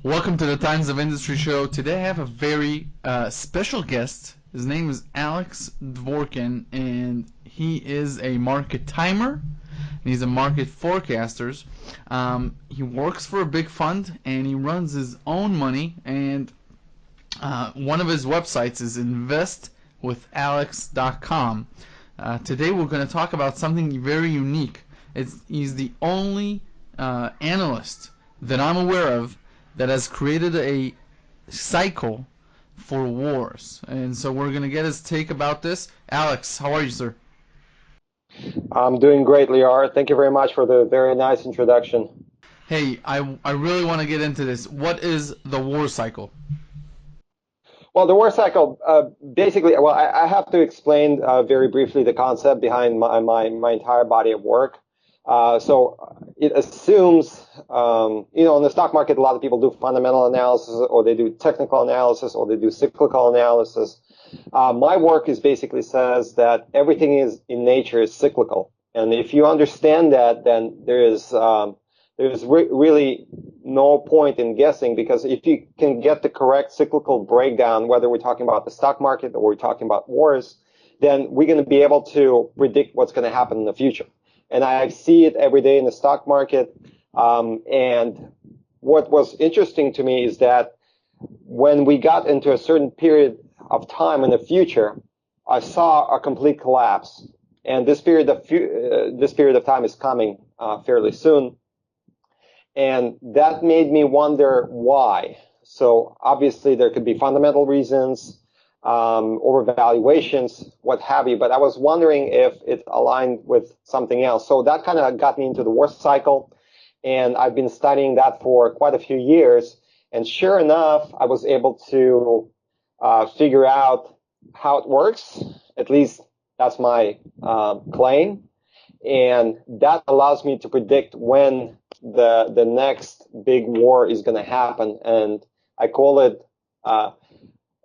Welcome to the Times of Industry show. Today I have a very special guest. His name is Alex Dvorkin, and he is a market timer. He's a market forecaster. He works for a big fund, and he runs his own money. And one of his websites is investwithalex.com. Today we're going to talk about something very unique. He's the only analyst that I'm aware of that has created a cycle for wars. And so we're going to get his take about this. Alex, how are you, sir? I'm doing great, Lior. Thank you very much for the very nice introduction. Hey, I really want to get into this. What is the war cycle? Well, the war cycle, basically, I have to explain very briefly the concept behind my entire body of work. So it assumes, in the stock market, a lot of people do fundamental analysis, or they do technical analysis, or they do cyclical analysis. My work basically says that everything in nature is cyclical. And if you understand that, then there's really no point in guessing, because if you can get the correct cyclical breakdown, whether we're talking about the stock market or we're talking about wars, then we're going to be able to predict what's going to happen in the future. And I see it every day in the stock market. And what was interesting to me is that when we got into a certain period of time in the future, I saw a complete collapse. And this period of time is coming fairly soon. And that made me wonder why. So obviously there could be fundamental reasons, overvaluations, what have you. But I was wondering if it aligned with something else. So that kind of got me into the war cycle. And I've been studying that for quite a few years. And sure enough, I was able to figure out how it works. At least that's my claim. And that allows me to predict when the next big war is going to happen. And I call it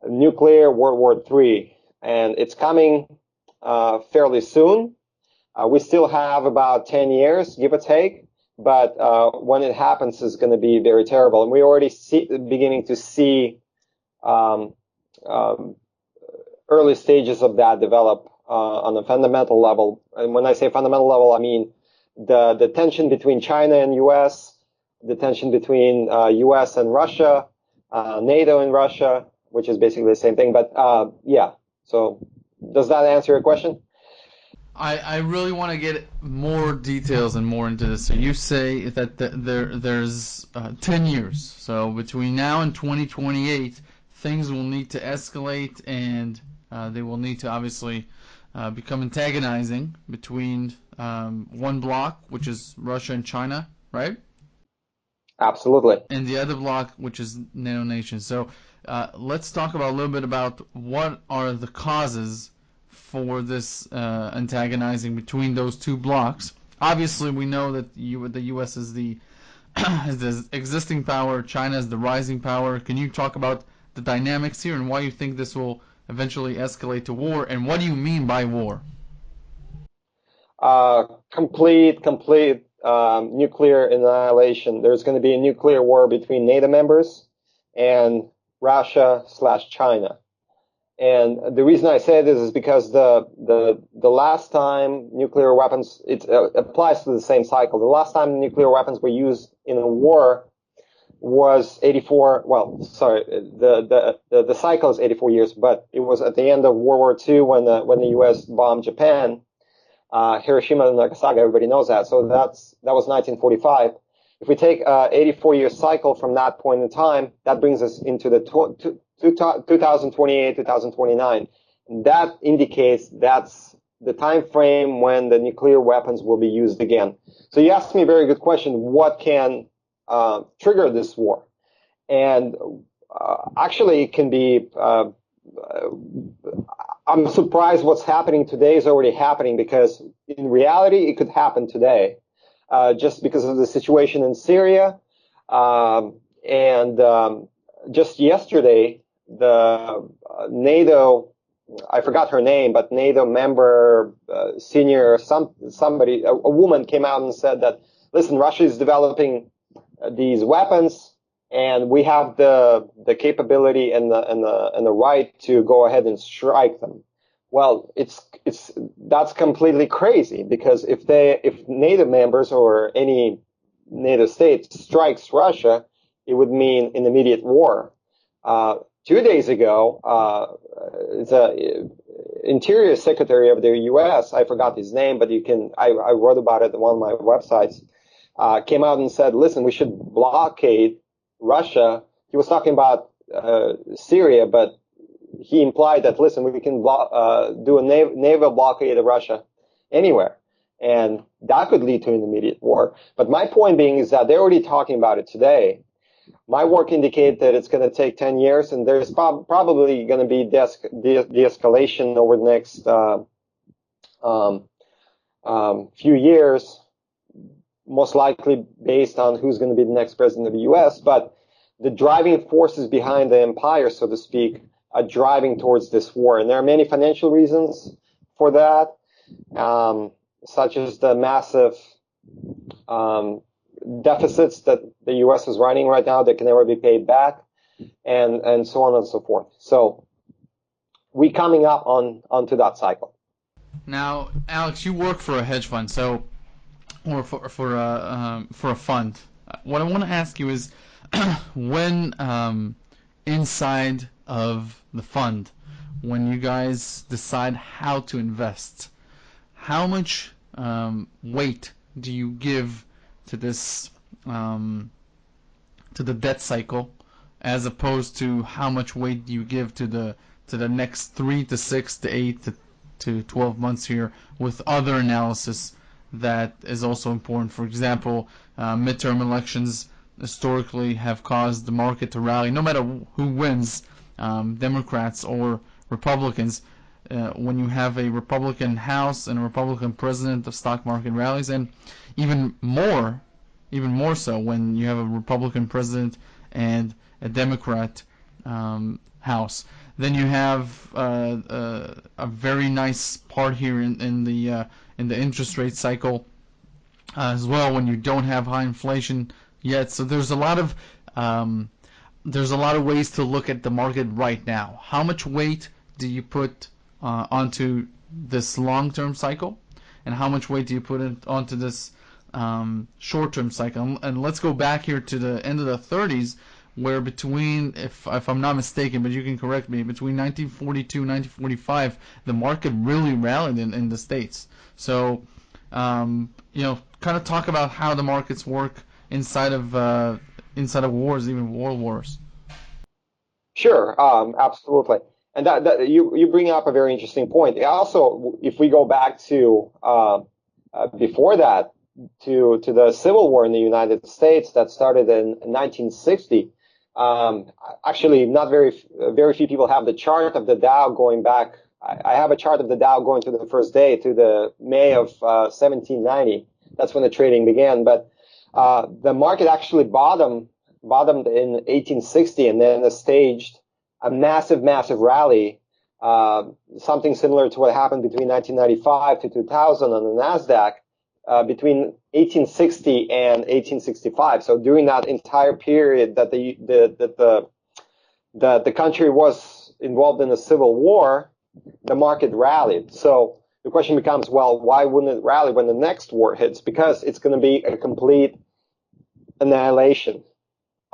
nuclear World War III. And it's coming fairly soon. We still have about 10 years, give or take. But when it happens, it's going to be very terrible. And we already beginning to see early stages of that develop on a fundamental level. And when I say fundamental level, I mean the tension between China and U.S., the tension between U.S. and Russia, NATO and Russia, which is basically the same thing. But yeah, so does that answer your question? I really want to get more details and more into this. So you say that there's 10 years. So between now and 2028, things will need to escalate, and they will need to obviously become antagonizing between one bloc, which is Russia and China, right? Absolutely. And the other bloc, which is NATO nations. So let's talk about a little bit about what are the causes for this antagonizing between those two blocs. Obviously, we know that the U.S. is the existing power, China is the rising power. Can you talk about the dynamics here and why you think this will eventually escalate to war, and what do you mean by war? Complete nuclear annihilation. There's going to be a nuclear war between NATO members and Russia/China. And the reason I say this is because the last time nuclear weapons, it applies to the same cycle. The last time nuclear weapons were used in a war was 84. Well, sorry, the cycle is 84 years, but it was at the end of World War II when the U.S. bombed Japan, Hiroshima and Nagasaki. Everybody knows that. So that was 1945. If we take 84-year cycle from that point in time, that brings us into the 2028, 2029. That indicates that's the time frame when the nuclear weapons will be used again. So you asked me a very good question: what can trigger this war? And actually, it can be. I'm surprised what's happening today is already happening, because in reality, it could happen today, just because of the situation in Syria. Just yesterday, the NATO, I forgot her name, but NATO member, senior, somebody, a woman came out and said that, listen, Russia is developing these weapons. and we have the capability and the right to go ahead and strike them. Well, that's completely crazy, because if NATO members or any NATO state strikes Russia, it would mean an immediate war. 2 days ago, the Interior Secretary of the U.S., I forgot his name, but I wrote about it on one of my websites, came out and said, listen, we should blockade Russia. He was talking about Syria, but he implied that, listen, we can do a naval blockade of Russia anywhere. And that could lead to an immediate war. But my point being is that they're already talking about it today. My work indicates that it's going to take 10 years, and there's probably going to be de-escalation over the next few years, most likely based on who's going to be the next president of the U.S. But the driving forces behind the empire, so to speak, are driving towards this war. And there are many financial reasons for that, such as the massive deficits that the U.S. is running right now that can never be paid back, and so on and so forth. So we coming up onto that cycle. Now, Alex, you work for a hedge fund, or for a fund. What I want to ask you is, when inside of the fund, when you guys decide how to invest, how much weight do you give to this to the debt cycle, as opposed to how much weight do you give to the next 3 to 6 to 8 to 12 months here, with other analysis that is also important? For example, midterm elections historically have caused the market to rally, no matter who wins, Democrats or Republicans. When you have a Republican House and a Republican president, the stock market rallies, and even more so when you have a Republican president and a Democrat House. Then you have a very nice part here in the interest rate cycle as well, when you don't have high inflation yet. So there's a lot of ways to look at the market right now. How much weight do you put onto this long-term cycle, and how much weight do you put onto this short-term cycle? And let's go back here to the end of the 30s, where between, if I'm not mistaken, but you can correct me, between 1942 and 1945, the market really rallied in the States. So, kind of talk about how the markets work inside of wars, even world wars. Sure, absolutely. And that you bring up a very interesting point. Also, if we go back to before that, to the Civil War in the United States that started in 1960. Actually, not very few people have the chart of the Dow going back. I have a chart of the Dow going to the first day, to the May of 1790. That's when the trading began. But the market actually bottomed in 1860, and then staged a massive rally, something similar to what happened between 1995 to 2000 on the Nasdaq. Between 1860 and 1865. So during that entire period that the country was involved in a civil war, the market rallied. So the question becomes, well, why wouldn't it rally when the next war hits? Because it's going to be a complete annihilation.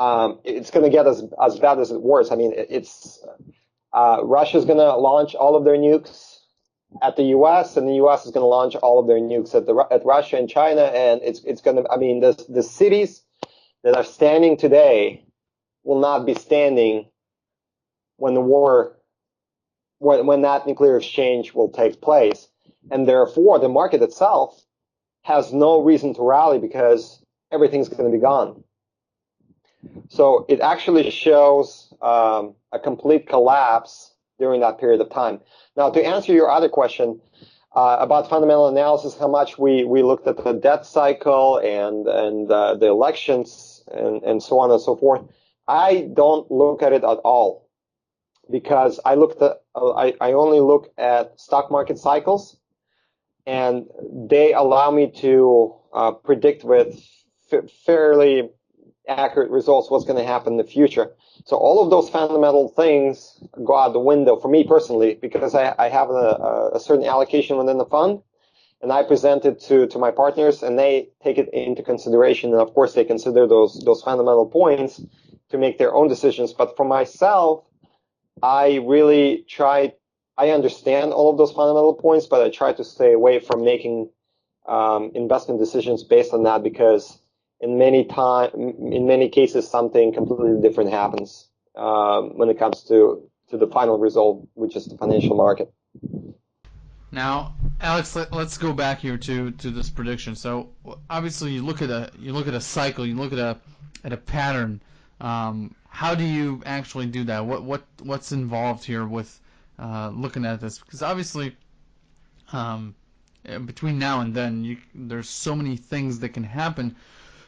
It's going to get as bad as it worse. I mean, Russia's going to launch all of their nukes at the U.S., and the U.S. is going to launch all of their nukes at Russia and China, and it's going to. I mean, the cities that are standing today will not be standing when the war, when that nuclear exchange will take place, and therefore the market itself has no reason to rally, because everything's going to be gone. So it actually shows a complete collapse during that period of time. Now, to answer your other question about fundamental analysis, how much we looked at the debt cycle and the elections and so on and so forth, I don't look at it at all, because I only look at stock market cycles, and they allow me to predict with fairly accurate results, what's going to happen in the future. So all of those fundamental things go out the window for me personally, because I have a certain allocation within the fund, and I present it to my partners, and they take it into consideration. And of course, they consider those fundamental points to make their own decisions. But for myself, I really I understand all of those fundamental points, but I try to stay away from making investment decisions based on that, because in many cases, something completely different happens when it comes to the final result, which is the financial market. Now, Alex, let's go back here to this prediction. So obviously, you look at a cycle, you look at a pattern. How do you actually do that? What's involved here with looking at this? Because obviously, between now and then, there's so many things that can happen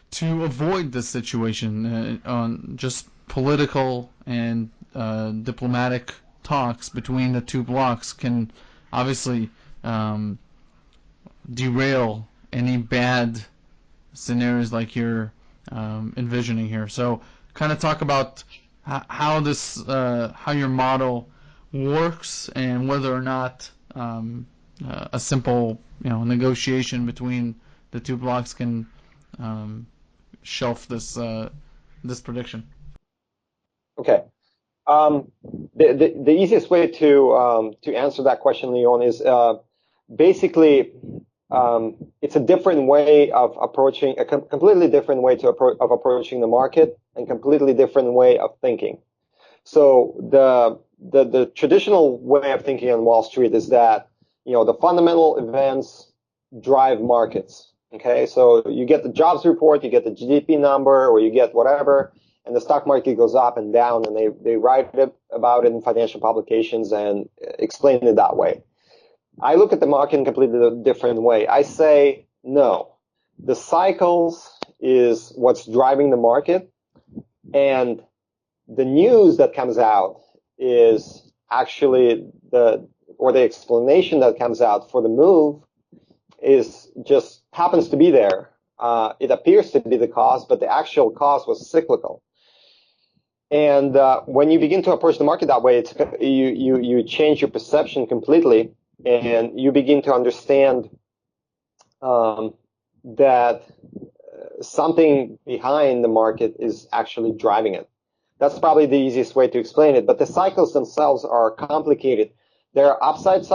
to avoid this situation on just political and diplomatic talks between the two blocks can obviously derail any bad scenarios like you're envisioning here. So kind of talk about how your model works, and whether or not a simple negotiation between the two blocks can shelf this prediction. Okay. The easiest way to answer that question, Leon, is basically it's a different way of approaching completely different way of approaching the market, and completely different way of thinking. So the traditional way of thinking on Wall Street is that the fundamental events drive markets. Okay, so you get the jobs report, you get the GDP number, or you get whatever, and the stock market goes up and down, and they write about it in financial publications and explain it that way. I look at the market in a completely different way. I say, no, the cycles is what's driving the market, and the news that comes out is actually the explanation that comes out for the move is just happens to be there. It appears to be the cause, but the actual cause was cyclical. And when you begin to approach the market that way, you change your perception completely, and you begin to understand that something behind the market is actually driving it. That's probably the easiest way to explain it. But the cycles themselves are complicated. There are upside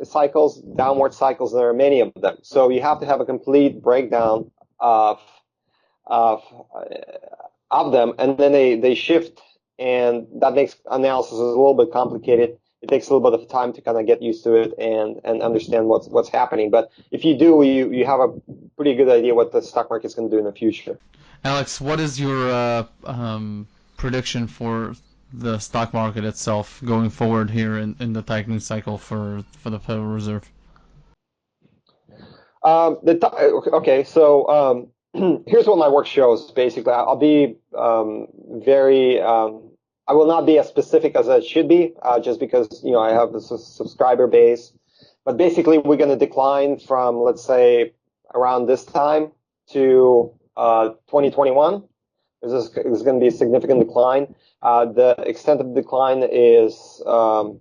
cycles, downward cycles. There are many of them. So you have to have a complete breakdown of them, and then they shift, and that makes analysis a little bit complicated. It takes a little bit of time to kind of get used to it and understand what's happening. But if you do, you have a pretty good idea what the stock market's going to do in the future. Alex, what is your prediction for the stock market itself going forward here in the tightening cycle for the Federal Reserve? Okay, so here's what my work shows. Basically, I'll be I will not be as specific as I should be, just because I have a subscriber base. But basically, we're going to decline from, let's say, around this time to 2021. There's going to be a significant decline. The extent of the decline is a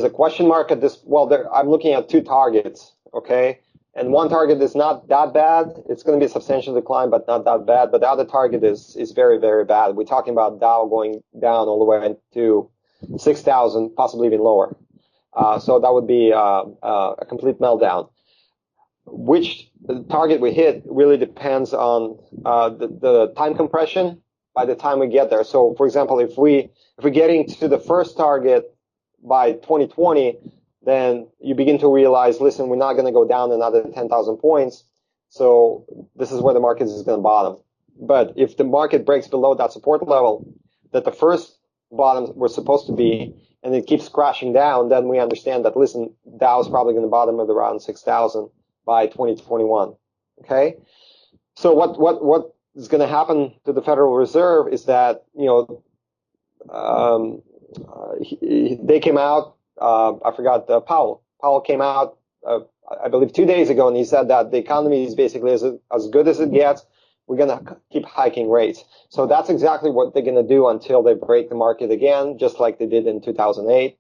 question mark at this. Well, I'm looking at two targets, okay? And one target is not that bad. It's going to be a substantial decline, but not that bad. But the other target is very, very bad. We're talking about Dow going down all the way to 6,000, possibly even lower. So that would be a complete meltdown. Which target we hit really depends on the time compression by the time we get there. So, for example, if we're getting to the first target by 2020, then you begin to realize, listen, we're not going to go down another 10,000 points. So this is where the market is going to bottom. But if the market breaks below that support level that the first bottom was supposed to be, and it keeps crashing down, then we understand that, listen, Dow is probably going to bottom at around 6,000 by 2021. Okay. So what is going to happen to the Federal Reserve is that, they came out, I forgot, Powell came out I believe 2 days ago, and he said that the economy is basically as good as it gets. We're going to keep hiking rates. So that's exactly what they're going to do until they break the market again, just like they did in 2008.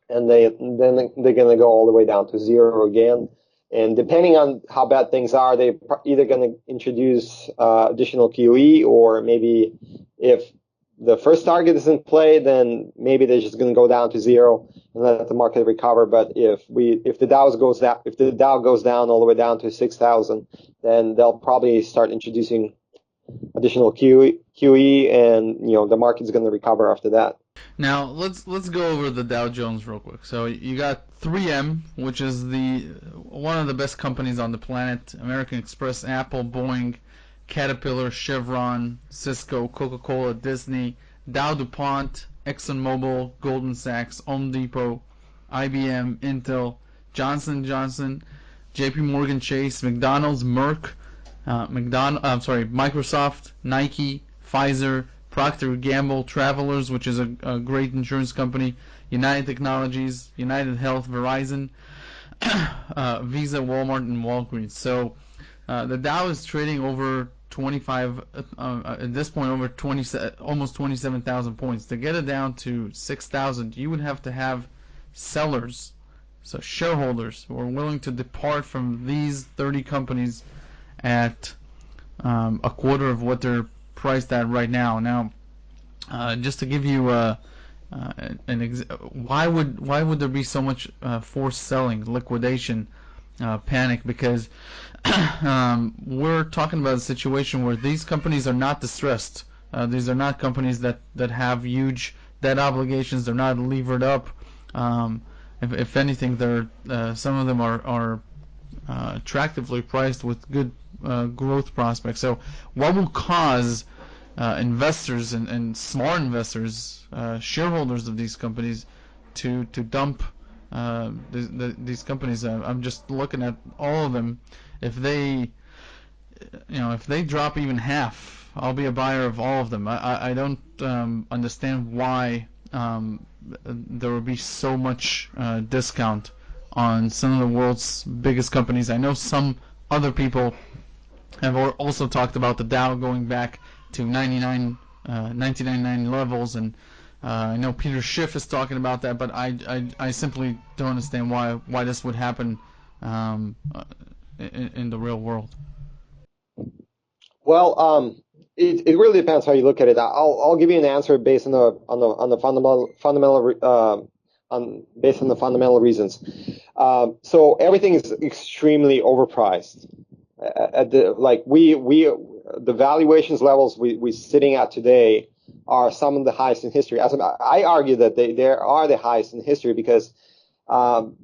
And then they're going to go all the way down to zero again. And depending on how bad things are, they're either going to introduce additional QE, or maybe if the first target is in play, then maybe they're just going to go down to zero and let the market recover. But if the Dow goes down all the way down to 6,000, then they'll probably start introducing additional QE, and the market's going to recover after that. Now let's go over the Dow Jones real quick. So you got 3M, which is one of the best companies on the planet: American Express, Apple, Boeing, Caterpillar, Chevron, Cisco, Coca-Cola, Disney, Dow DuPont, ExxonMobil, Goldman Sachs, Home Depot, IBM, Intel, Johnson & Johnson, JP Morgan Chase, McDonald's, Merck, Microsoft, Nike, Pfizer, Procter & Gamble, Travelers, which is a great insurance company, United Technologies, United Health, Verizon, Visa, Walmart, and Walgreens. So the Dow is trading over 25 at this point, over 20, almost 27,000 points. To get it down to 6,000, you would have to have sellers, so shareholders, who are willing to depart from these 30 companies at a quarter of what they're priced at right now. Now, just to give you why would there be so much forced selling, liquidation, panic? Because we're talking about a situation where these companies are not distressed. These are not companies that have huge debt obligations. They're not levered up. If anything, they're some of them are attractively priced with good growth prospects. So what will cause investors and smart investors, shareholders of these companies, to dump these companies? I'm just looking at all of them. If they drop even half, I'll be a buyer of all of them. I don't understand why there will be so much discount on some of the world's biggest companies. I know some other people have also talked about the Dow going back to 1999 levels, and I know Peter Schiff is talking about that, but I simply don't understand why this would happen in the real world. Well, it really depends how you look at it. I'll give you an answer based on the fundamental reasons. So everything is extremely overpriced. The valuations levels we're sitting at today are some of the highest in history. I argue that they are the highest in history because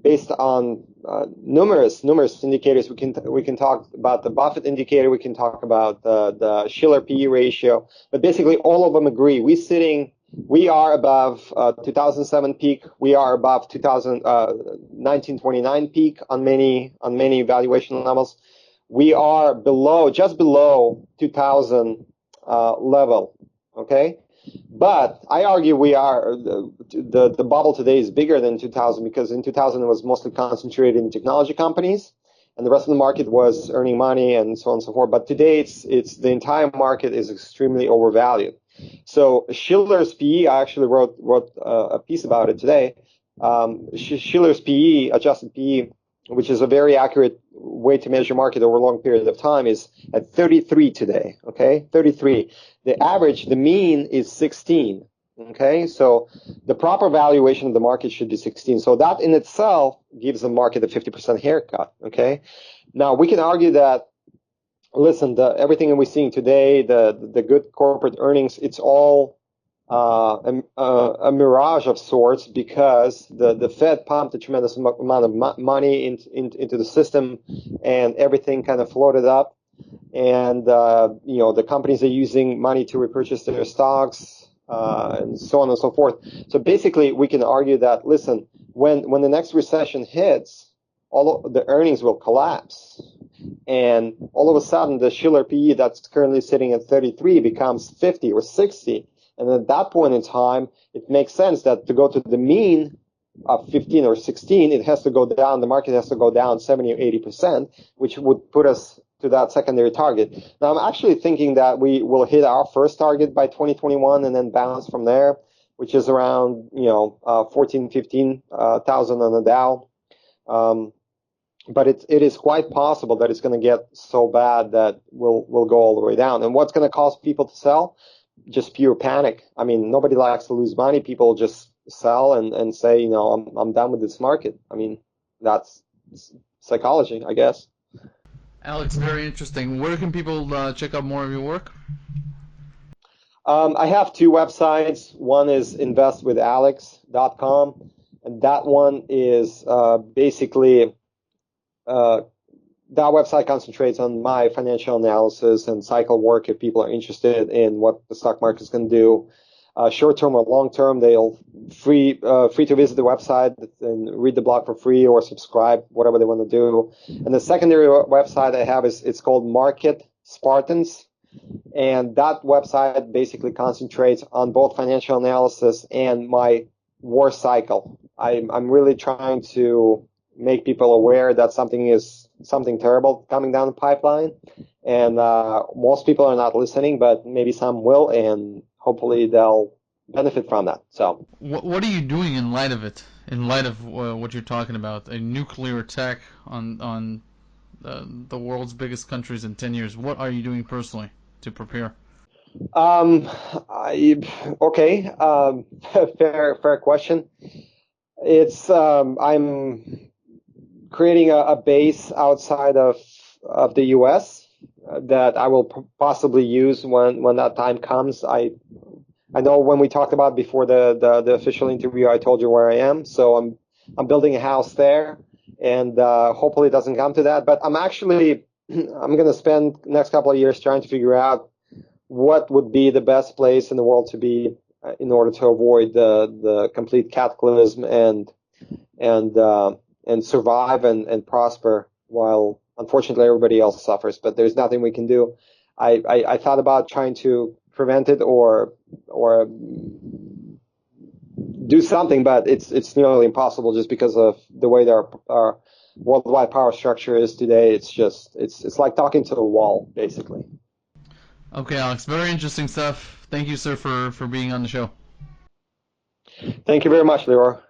based on numerous indicators, we can talk about the Buffett indicator, we can talk about the Shiller PE ratio, but basically all of them agree. We are above 2007 peak. We are above 1929 peak on many valuation levels. We are just below 2000 level. Okay. But I argue the bubble today is bigger than 2000, because in 2000 it was mostly concentrated in technology companies, and the rest of the market was earning money and so on and so forth. But today it's the entire market is extremely overvalued. So Shiller's PE, I actually wrote a piece about it today. Shiller's PE, adjusted PE, which is a very accurate way to measure market over a long period of time, is at 33 today. Okay, 33. The mean is 16. Okay, so the proper valuation of the market should be 16. So that in itself gives the market a 50% haircut. Okay, now we can argue that, listen, everything that we're seeing today, the good corporate earnings, it's all a mirage of sorts, because the Fed pumped a tremendous amount of money into the system, and everything kind of floated up. And the companies are using money to repurchase their stocks, and so on and so forth. So basically, we can argue that, listen, when the next recession hits, all of the earnings will collapse, and all of a sudden the Shiller PE that's currently sitting at 33 becomes 50 or 60. And at that point in time, it makes sense that to go to the mean 15 or 16, it has to go down. The market has to go down 70 or 80%, which would put us to that secondary target. Now, I'm actually thinking that we will hit our first target by 2021 and then bounce from there, which is around 14, 15,000 on the Dow. But it is quite possible that it's going to get so bad that we'll go all the way down. And what's going to cause people to sell? Just pure panic. I mean, nobody likes to lose money. People just sell and say, I'm done with this market. I mean, that's psychology, I guess. Alex, very interesting. Where can people check out more of your work? I have two websites. One is investwithalex.com, and that one is basically that website concentrates on my financial analysis and cycle work if people are interested in what the stock market is going to do. Short term or long term, they'll free to visit the website and read the blog for free or subscribe, whatever they want to do. And the secondary website I have it's called Market Spartans, and that website basically concentrates on both financial analysis and my war cycle. I'm really trying to make people aware that something terrible coming down the pipeline, and most people are not listening, but maybe some will, and hopefully they'll benefit from that. So, what are you doing in light of it? In light of what you're talking about, a nuclear attack on the world's biggest countries in 10 years. What are you doing personally to prepare? Fair question. It's I'm creating a base outside of the U.S. That I will possibly use when that time comes. I know when we talked about before the official interview, I told you where I am. So I'm building a house there, and hopefully it doesn't come to that. But I'm going to spend the next couple of years trying to figure out what would be the best place in the world to be in order to avoid the complete cataclysm and survive and prosper while unfortunately everybody else suffers. But there's nothing we can do. I thought about trying to prevent it or do something, but it's nearly impossible just because of the way our worldwide power structure is today. It's like talking to a wall, basically. Okay, Alex, very interesting stuff. Thank you, sir, for being on the show. Thank you very much, Lior.